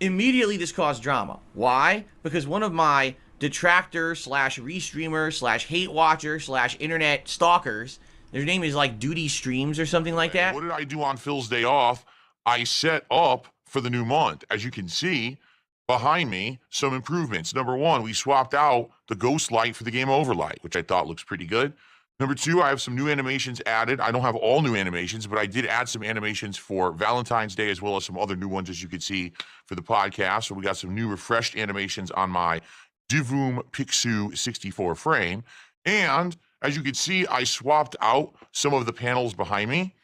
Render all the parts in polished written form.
Immediately, this caused drama. Why? Because one of my detractors slash restreamers slash hate watchers slash internet stalkers, their name is like Duty Streams or something like And that. what did I do on Phil's day off? I set up for the new month. As you can see behind me, some improvements. Number one, we swapped out the ghost light for the game over light, which I thought looks pretty good. Number two, I have some new animations added. I don't have all new animations, but I did add some animations for Valentine's Day as well as some other new ones, as you can see for the podcast. So we got some new refreshed animations on my Divum Pixu 64 frame. And as you can see, I swapped out some of the panels behind me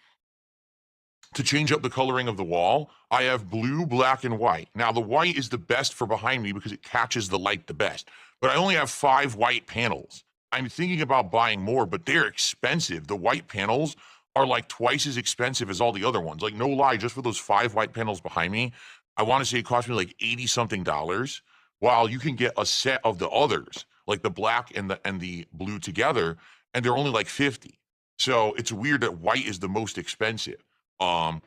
to change up the coloring of the wall. I have blue, black, and white. Now, the white is the best for behind me because it catches the light the best. But I only have 5 white panels. I'm thinking about buying more, but they're expensive. The white panels are like twice as expensive as all the other ones. Like, no lie, just for those 5 white panels behind me, I want to say it cost me like 80 something dollars, while you can get a set of the others, like the black and the blue together, and they're only like 50. So it's weird that white is the most expensive. Um,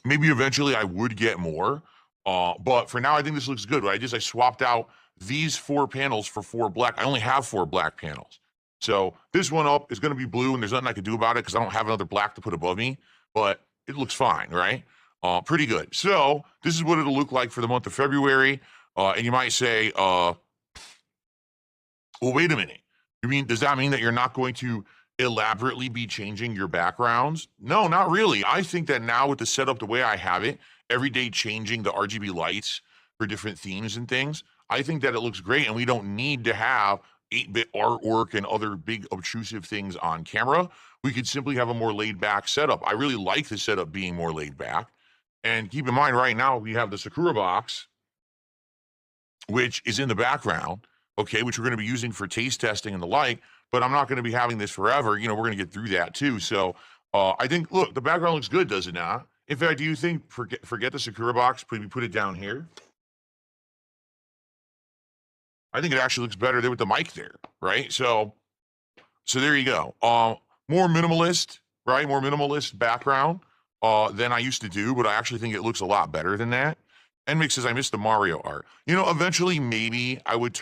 Maybe eventually I would get more. But for now, I think this looks good. What I did is I swapped out these 4 panels for 4 black. I only have 4 black panels. So this one up is going to be blue, and there's nothing I can do about it because I don't have another black to put above me, but it looks fine, right? Pretty good. So this is what it'll look like for the month of February. And you might say, well, wait a minute. Does that mean that you're not going to elaborately be changing your backgrounds? No, not really. I think that now with the setup the way I have it, every day changing the RGB lights for different themes and things, I think that it looks great, and we don't need to have 8-bit artwork and other big obtrusive things on camera. We could simply have a more laid back setup. I really like the setup being more laid back. And keep in mind, right now we have the Sakura box, which is in the background, okay, which we're going to be using for taste testing and the like, but I'm not going to be having this forever. We're going to get through that too. So I think, look, the background looks good, does it not? In fact, do you think, forget the Sakura box, put it down here? I think it actually looks better there with the mic there, right? So there you go. More minimalist, right? More minimalist background than I used to do, but I actually think it looks a lot better than that. Enmix says I missed the Mario art. Eventually maybe I would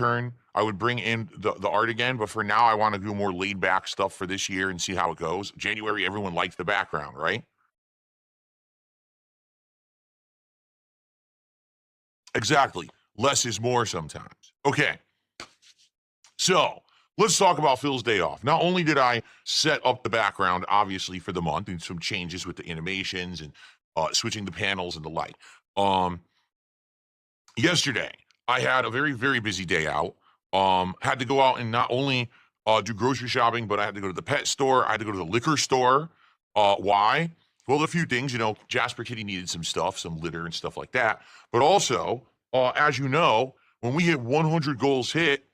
bring in the art again, but for now I want to do more laid back stuff for this year and see how it goes. January, everyone liked the background, right? Exactly. Less is more sometimes. Okay. So let's talk about Phil's day off. Not only did I set up the background, obviously, for the month and some changes with the animations and switching the panels and the light. Yesterday, I had a very, very busy day out. Had to go out and not only do grocery shopping, but I had to go to the pet store. I had to go to the liquor store. Why? Well, a few things. Jasper Kitty needed some stuff, some litter and stuff like that. But also, as you know, when we hit 100 goals hit,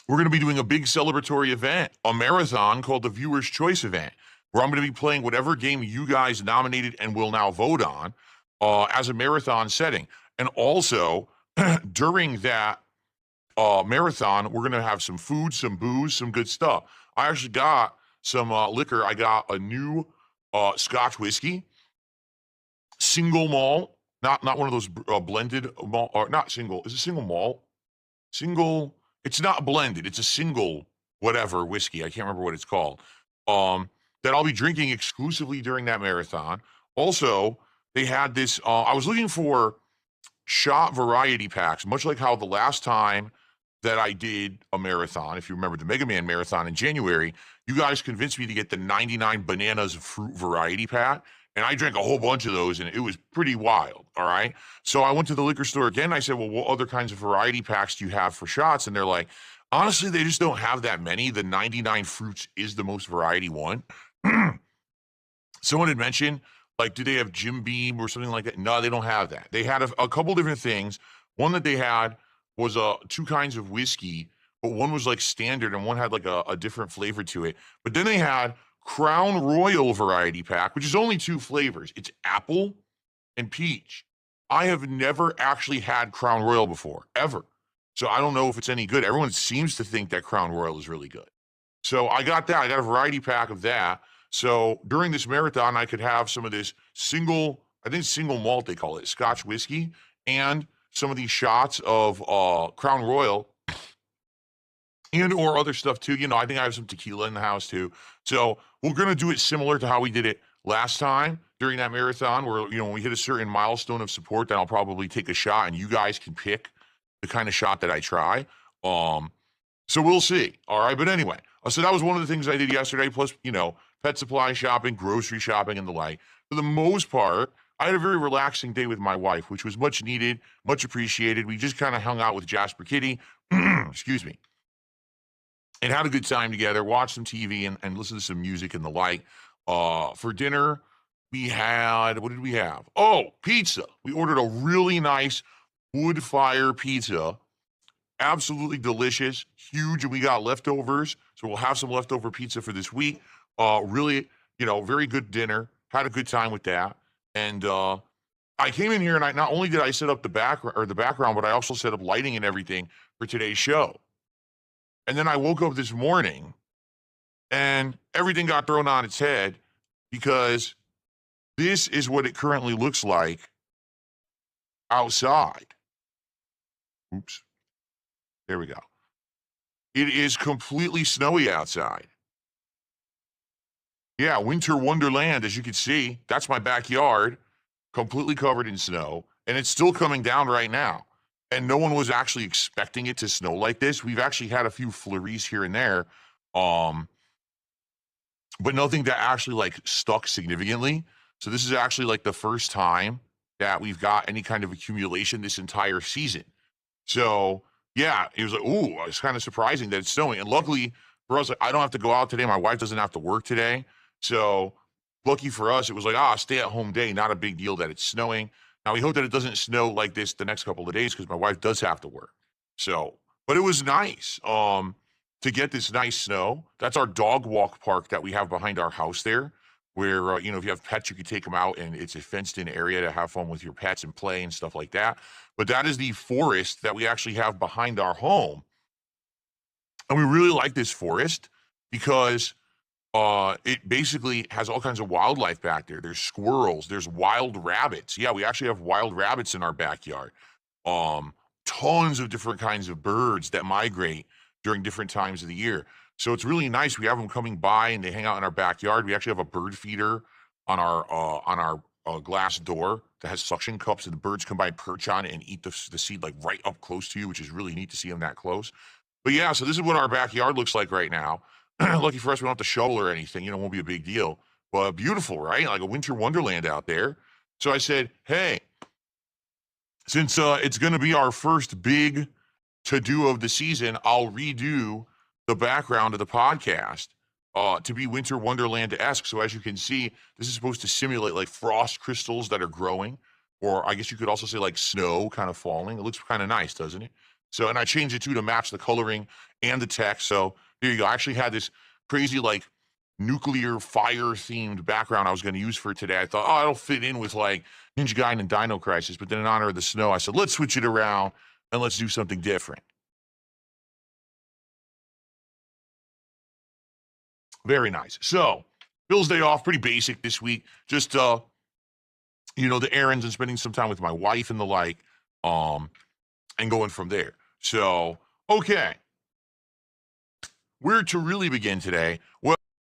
we're going to be doing a big celebratory event, a marathon called the Viewer's Choice event, where I'm going to be playing whatever game you guys nominated and will now vote on as a marathon setting. And also, during that marathon, we're going to have some food, some booze, some good stuff. I actually got some liquor. I got a new Scotch whiskey, single malt, not one of those blended malt, or not single. Is it single malt? Single. It's not blended. It's a single whatever whiskey. I can't remember what it's called. That I'll be drinking exclusively during that marathon. Also, they had this. I was looking for shot variety packs, much like how the last time that I did a marathon, if you remember the Mega Man marathon in January, you guys convinced me to get the 99 bananas fruit variety pack. And I drank a whole bunch of those, and it was pretty wild. All right. So I went to the liquor store again. I said, well, what other kinds of variety packs do you have for shots? And they're like, honestly, they just don't have that many. The 99 fruits is the most variety one. Someone had mentioned, like, do they have Jim Beam or something like that? No, they don't have that. They had a couple different things. One that they had was 2 kinds of whiskey, but one was like standard and one had like a different flavor to it. But then they had Crown Royal variety pack, which is only 2 flavors. It's apple and peach. I have never actually had Crown Royal before, ever. So I don't know if it's any good. Everyone seems to think that Crown Royal is really good. So I got that. I got a variety pack of that. So during this marathon, I could have some of this single I think single malt, they call it, Scotch whiskey, and some of these shots of Crown Royal and or other stuff too. You know, I think I have some tequila in the house too. So we're going to do it similar to how we did it last time during that marathon where, you know, when we hit a certain milestone of support, then I'll probably take a shot and you guys can pick the kind of shot that I try. So we'll see. All right. But anyway, so that was one of the things I did yesterday. Plus, you know, pet supply shopping, grocery shopping, and the like. For the most part, I had a very relaxing day with my wife, which was much needed, much appreciated. We just kind of hung out with Jasper Kitty, excuse me, and had a good time together, watched some TV and listened to some music and the like. For dinner, we had, what did we have? Oh, pizza. We ordered a really nice wood fire pizza. Absolutely delicious, huge, and we got leftovers. So we'll have some leftover pizza for this week. Really, you know, very good dinner. Had a good time with that. And I came in here and I not only did I set up the background, but I also set up lighting and everything for today's show. And then I woke up this morning and everything got thrown on its head because this is what it currently looks like outside. Oops. There we go. It is completely snowy outside. Yeah, winter wonderland, as you can see. That's my backyard, completely covered in snow, and it's still coming down right now. And no one was actually expecting it to snow like this. We've actually had a few flurries here and there, but nothing that actually like stuck significantly. So this is actually like the first time that we've got any kind of accumulation this entire season. So yeah, it was like, ooh, it's kind of surprising that it's snowing. And luckily for us, like, I don't have to go out today. My wife doesn't have to work today. So lucky for us, it was like, stay-at-home day, not a big deal that it's snowing. Now, we hope that it doesn't snow like this the next couple of days because my wife does have to work. So, but it was nice to get this nice snow. That's our dog walk park that we have behind our house there where, you know, if you have pets, you can take them out and it's a fenced-in area to have fun with your pets and play and stuff like that. But that is the forest that we actually have behind our home. And we really like this forest because it basically has all kinds of wildlife back there. There's squirrels, there's wild rabbits. Yeah, we actually have wild rabbits in our backyard. Tons of different kinds of birds that migrate during different times of the year. So it's really nice. We have them coming by and they hang out in our backyard. We actually have a bird feeder on our glass door that has suction cups, and the birds come by and perch on it and eat the seed like right up close to you, which is really neat to see them that close. But yeah, so this is what our backyard looks like right now. Lucky for us, we don't have to shovel or anything. You know, it won't be a big deal. But beautiful, right? Like a winter wonderland out there. So I said, hey, since it's going to be our first big to-do of the season, I'll redo the background of the podcast to be winter wonderland-esque. So as you can see, this is supposed to simulate like frost crystals that are growing, or I guess you could also say like snow kind of falling. It looks kind of nice, doesn't it? So, and I changed it too to match the coloring and the text. So here you go. I actually had this crazy like nuclear fire themed background I was going to use for today. I thought, it'll fit in with like Ninja Gaiden and Dino Crisis. But then in honor of the snow, I said, let's switch it around and let's do something different. Very nice. So Bill's day off, pretty basic this week. Just, you know, the errands and spending some time with my wife and the like, and going from there. So, okay. Where to really begin today? Well,